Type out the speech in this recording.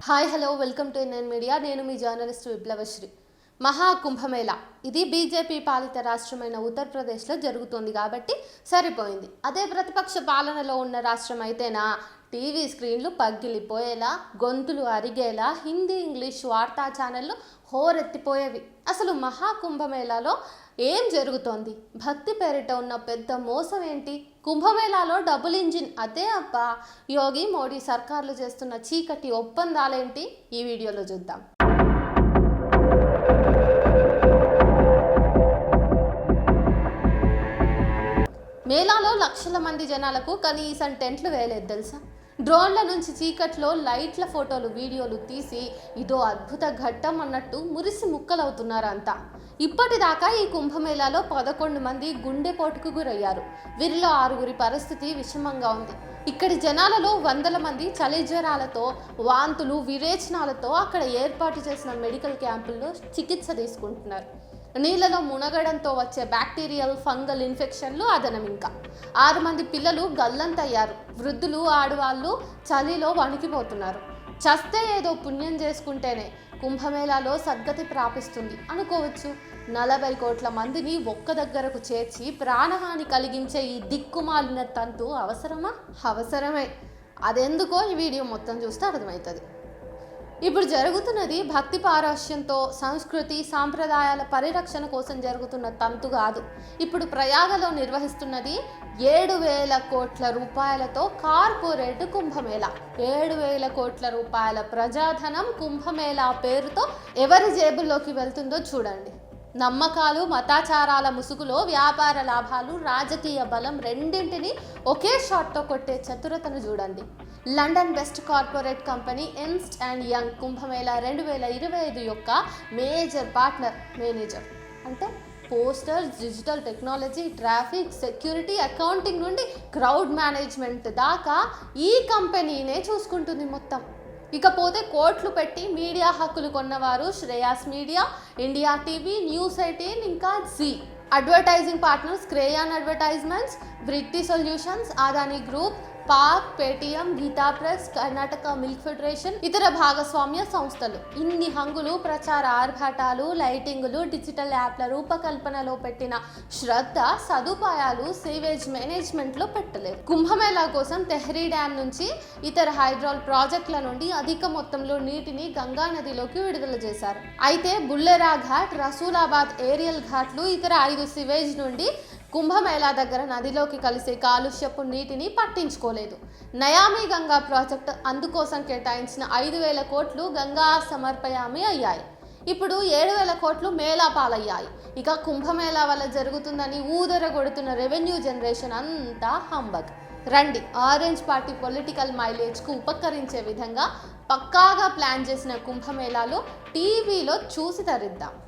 Hi hello welcome to NN media. నేను మీ journalist విప్లవశ్రీ. Maha Kumbh Mela ఇది BJP పాలిత రాష్ట్రమైన ఉత్తరప్రదేశ్లో జరుగుతుంది కాబట్టి సరిపోయింది. అదే ప్రతిపక్ష పాలనలో ఉన్న రాష్ట్రం అయితేనా టీవీ స్క్రీన్లు పగిలిపోయేలా, గొంతులు అరిగేలా హిందీ ఇంగ్లీష్ వార్తా ఛానళ్ళు హోరెత్తిపోయేవి. అసలు మహాకుంభమేళాలో ఏం జరుగుతోంది? భక్తి పేరిట ఉన్న పెద్ద మోసం ఏంటి? కుంభమేళాలో డబుల్ ఇంజిన్ అదే అబ్బా. యోగి మోడీ సర్కార్లు చేస్తున్న చీకటి ఒప్పందాలేంటి? ఈ వీడియోలో చూద్దాం. మేళాలో లక్షల మంది జనాలకు కనీసం టెంట్లు వేయలేదు తెలుసా? డ్రోన్ల నుంచి చీకట్లో లైట్ల ఫోటోలు వీడియోలు తీసి ఇదో అద్భుత ఘట్టం అన్నట్టు మురిసి ముక్కలవుతున్నారు అంతా. ఇప్పటిదాకా ఈ కుంభమేళాలో 11 మంది గుండెపోటుకు గురయ్యారు. వీరిలో 6 పరిస్థితి విషమంగా ఉంది. ఇక్కడి జనాలలో వందల మంది చలి జ్వరాలతో, వాంతులు, విరేచనాలతో అక్కడ ఏర్పాటు చేసిన మెడికల్ క్యాంపుల్లో చికిత్స తీసుకుంటున్నారు. నీళ్లలో మునగడంతో వచ్చే బ్యాక్టీరియల్, ఫంగల్ ఇన్ఫెక్షన్లు అదనం. ఇంకా 6 మంది పిల్లలు గల్లంతయ్యారు. వృద్ధులు, ఆడవాళ్ళు చలిలో వణికిపోతున్నారు. చస్తే ఏదో పుణ్యం చేసుకుంటేనే కుంభమేళాలో సద్గతి ప్రాపిస్తుంది అనుకోవచ్చు. 40 కోట్ల మందిని ఒక్క దగ్గరకు చేర్చి ప్రాణహాని కలిగించే ఈ దిక్కుమాలిన తంతు అవసరమా? అవసరమే. అదెందుకో ఈ వీడియో మొత్తం చూస్తే అర్థమవుతుంది. ఇప్పుడు జరుగుతున్నది భక్తి పారవశ్యంతో సంస్కృతి సాంప్రదాయాల పరిరక్షణ కోసం జరుగుతున్న తంతు కాదు. ఇప్పుడు ప్రయాగలో నిర్వహిస్తున్నది 7,000 కోట్ల రూపాయలతో కార్పొరేట్ కుంభమేళా. 7,000 కోట్ల రూపాయల ప్రజాధనం కుంభమేళా పేరుతో ఎవరి జేబుల్లోకి వెళ్తుందో చూడండి. నమ్మకాలు, మతాచారాల ముసుగులో వ్యాపార లాభాలు, రాజకీయ బలం రెండింటిని ఒకే షాట్తో కొట్టే చతురతను చూడండి. London best corporate company Ernst and Young Kumbh Mela 2025 యొక్క మేజర్ పార్ట్నర్ మేనేజర్. అంటే posters, digital technology, traffic, security, accounting నుండి క్రౌడ్ మేనేజ్మెంట్ దాకా ఈ కంపెనీనే చూసుకుంటుంది మొత్తం. ఇకపోతే కోట్లు పెట్టి మీడియా హక్కులు కొన్నవారు Shreyas media, India TV, news 18, ఇంకా Zee. Advertising partners Crayon advertisements, బ్రిట్టి సొల్యూషన్స్, అదానీ గ్రూప్, పాక్, Paytm, Gita Press, Karnataka milk federation, ఇతర భాగస్వామ్య సంస్థలు. ఇన్ని హంగులు, ప్రచార ఆర్భాటాలు, లైటింగులు, డిజిటల్ యాప్ల రూపకల్పనలో పెట్టిన శ్రద్ధ, సదుపాయాలు సేవేజ్ మేనేజ్మెంట్లో పెట్టలేదు. కుంభమేళా కోసం తెహ్రీ డ్యామ్ నుంచి ఇతర హైడ్రాల్ ప్రాజెక్టుల నుండి అధిక మొత్తంలో నీటిని గంగా నదిలోకి విడుదల చేశారు. అయితే బుల్లెరా ఘాట్, రసూలాబాద్ ఏరియల్ ఘాట్లు, ఇతర 5 సివేజ్ నుండి కుంభమేళా దగ్గర నదిలోకి కలిసే కాలుష్యపు నీటిని పట్టించుకోలేదు. నయామి గంగా ప్రాజెక్టు అందుకోసం కేటాయించిన 5,000 కోట్లు గంగా సమర్పయామి అయ్యాయి. ఇప్పుడు 7,000 కోట్లు మేళా పాలయ్యాయి. ఇక కుంభమేళా వల్ల జరుగుతుందని ఊదరగొడుతున్న రెవెన్యూ జనరేషన్ అంతా హంబగ్. రండి, ఆరెంజ్ పార్టీ పొలిటికల్ మైలేజ్కు ఉపకరించే విధంగా పక్కాగా ప్లాన్ చేసిన కుంభమేళాలో టీవీలో చూసి తరిద్దాం.